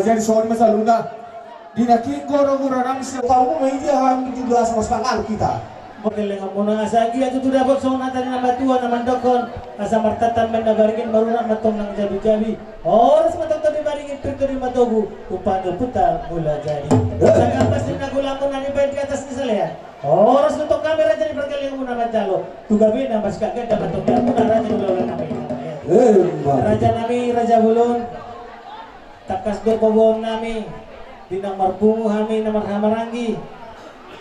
jadi soal masa luna dinaking goro-goro nami kamu may dia ham juga sama sepangal kita. Magaling ang muna asa iya tutu dapat so natin na batuan naman dokon asa martatan men nabarigin maruna matong ng jabi-jabi oras matong tabi barigin pirto di matogu upado puta mula jadi sa kampas din nagulang ko na ni bayad atas ni Salehan oras nutong kamera jadi bergaling muna majalo tugabi na mas kagad na matong yan muna raja ulang namin raja nami raja bulon takas do pabong nami dinang marbungu kami na marhamaranggi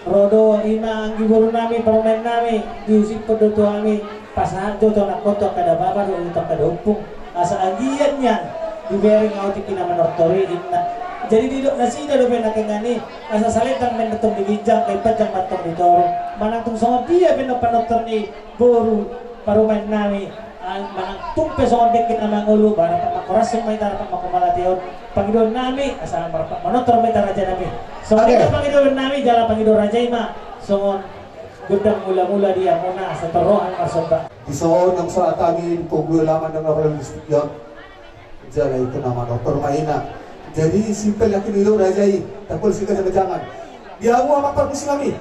Rodo ima ang giburo nami permen nami diusik pedoto kami pasahan joto nak kotok kada baba do utak kada upung asa agian yan diberi ngauti kina menortori inna jadi didok nasida do ben nakengani asa saletang men betong digijang kay pajang matong ditoro manantung sama dia ben panoktor ni boru parumen nami manang tumpe so dek kita mangulu barang makorasong may tarapak makumalatiyon Panginoon nami asa manotor may taraja nami so kita Panginoon nami jalan Panginoon Raja Ima songon gudang mula-mula dia muna sa terohan masomba isoon ng sa atangin kung laman ng napalang yun jalan itu nama dokter Maina jadi simple yakin ilo Raja I tapos sika sa jangan dia mo amat permisi kami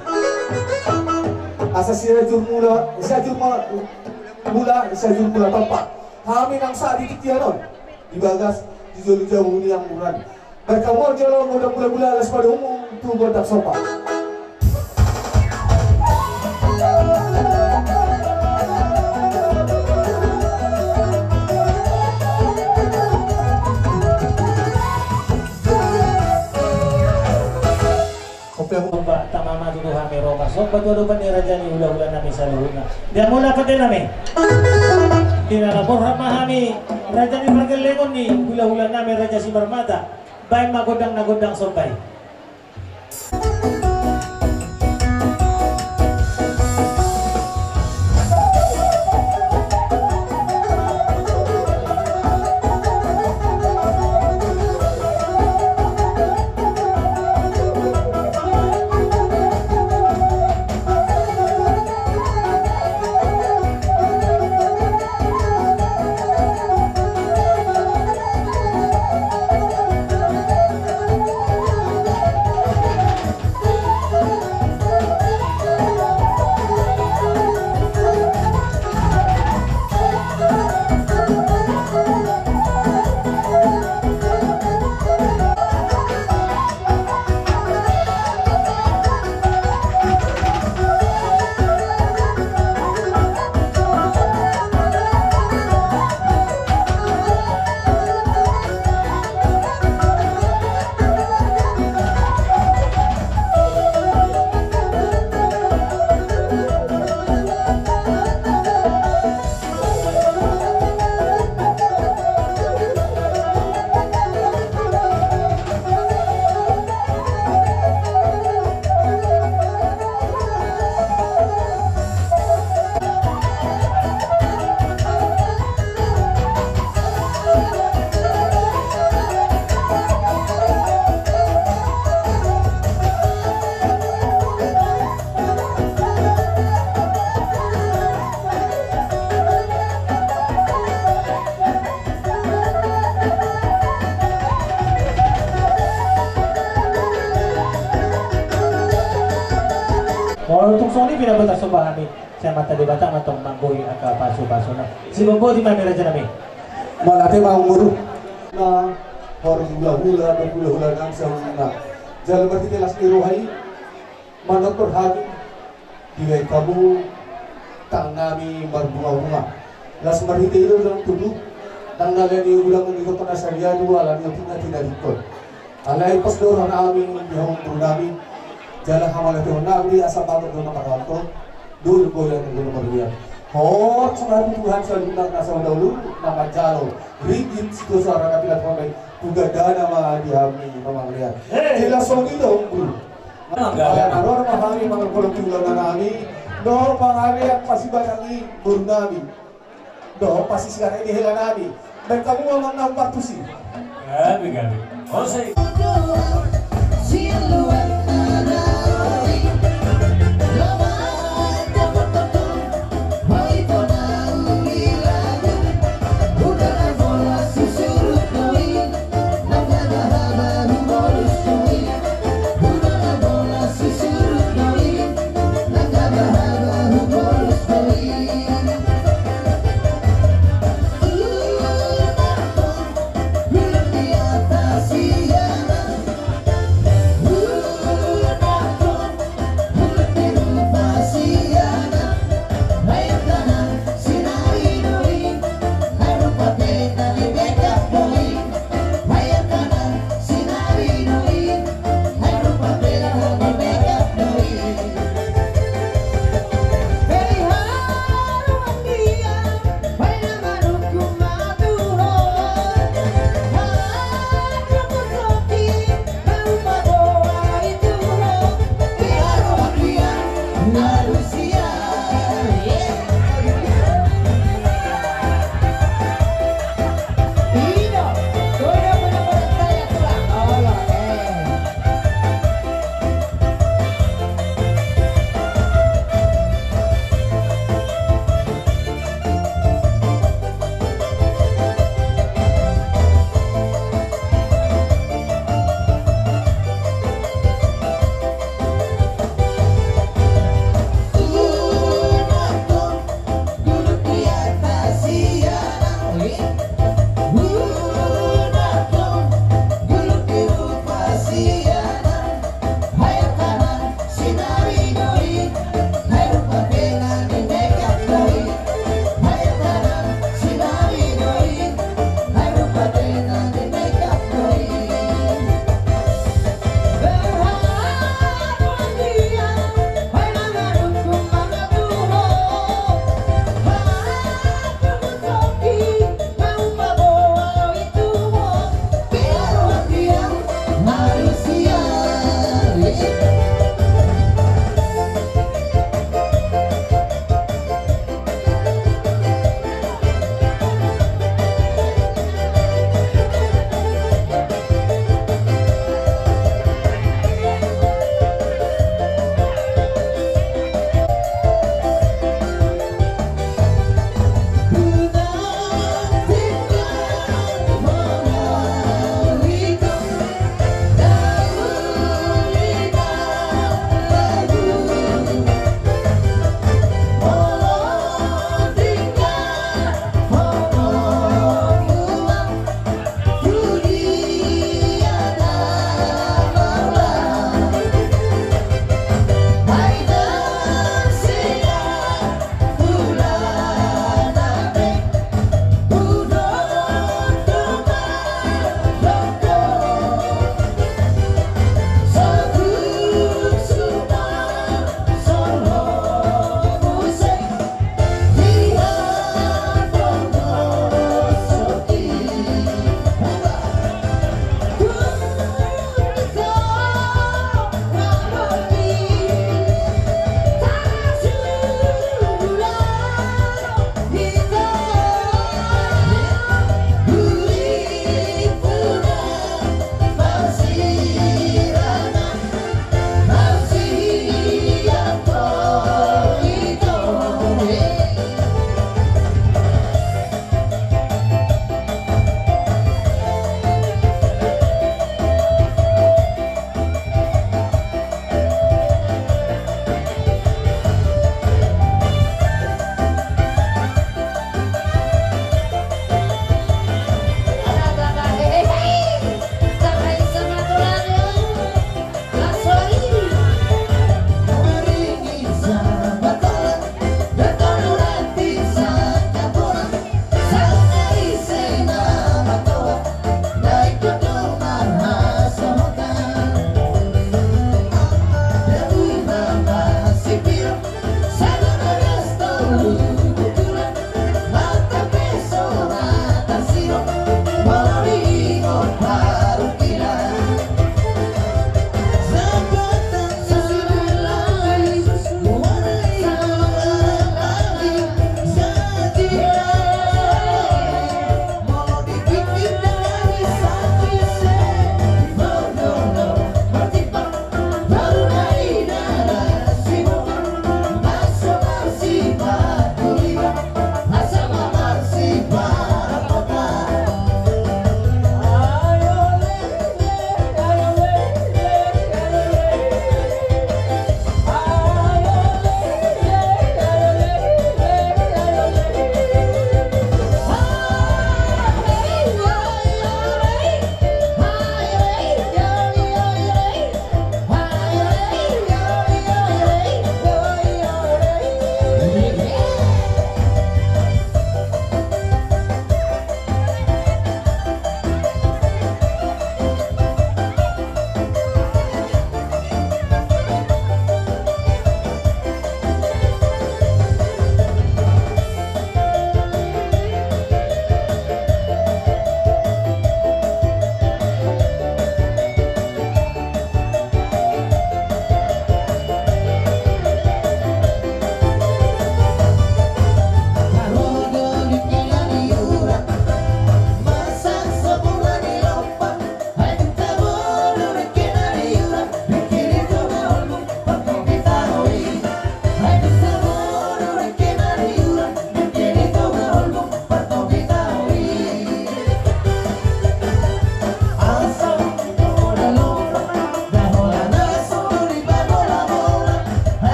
asa sira jurmula mula saya mula tempat kami nang saat di tianon dibagas di jauh yang murah mereka mau jalan mula alas pada umum tu berdak sopa Soba tamama tutu hami roka soba tutu pan irajani hula-hula nami saluhuna dia mula pati nami dinalapor hami rajani pergelengon ni hula-hula nami raja si bermata baik magodang sobai Untuk Sony pinabot ang sumbahan ni sa mata di batang atong manggoy ang paso-paso na. Si Bumbo di mamira dyan namin. Malati mangmuru na harus hula-hula nang sa mga jalan berarti kelas irohay manot perhagi diwai kabu tang nami berbunga-bunga las marhiti itu dalam tubuh tanggalan ni ulang mengikut penasarian dua alam yang tidak ikut alai pas dorong nami yang bernami jalan hamalah tu nabi asal batuk dulu makawanto dulu boleh dulu berlian hor sumber Tuhan selalu nak asal dahulu nama jalo rigid situ suara kapilat kami juga dana mah dihami memang lihat jelas songi dong dulu Nor mahari mga kulong nami Nor pangharian pasi banyangi burnami Do pasi sekarang ini hela nami dan kamu memang nampak tuh sih gabi oh saya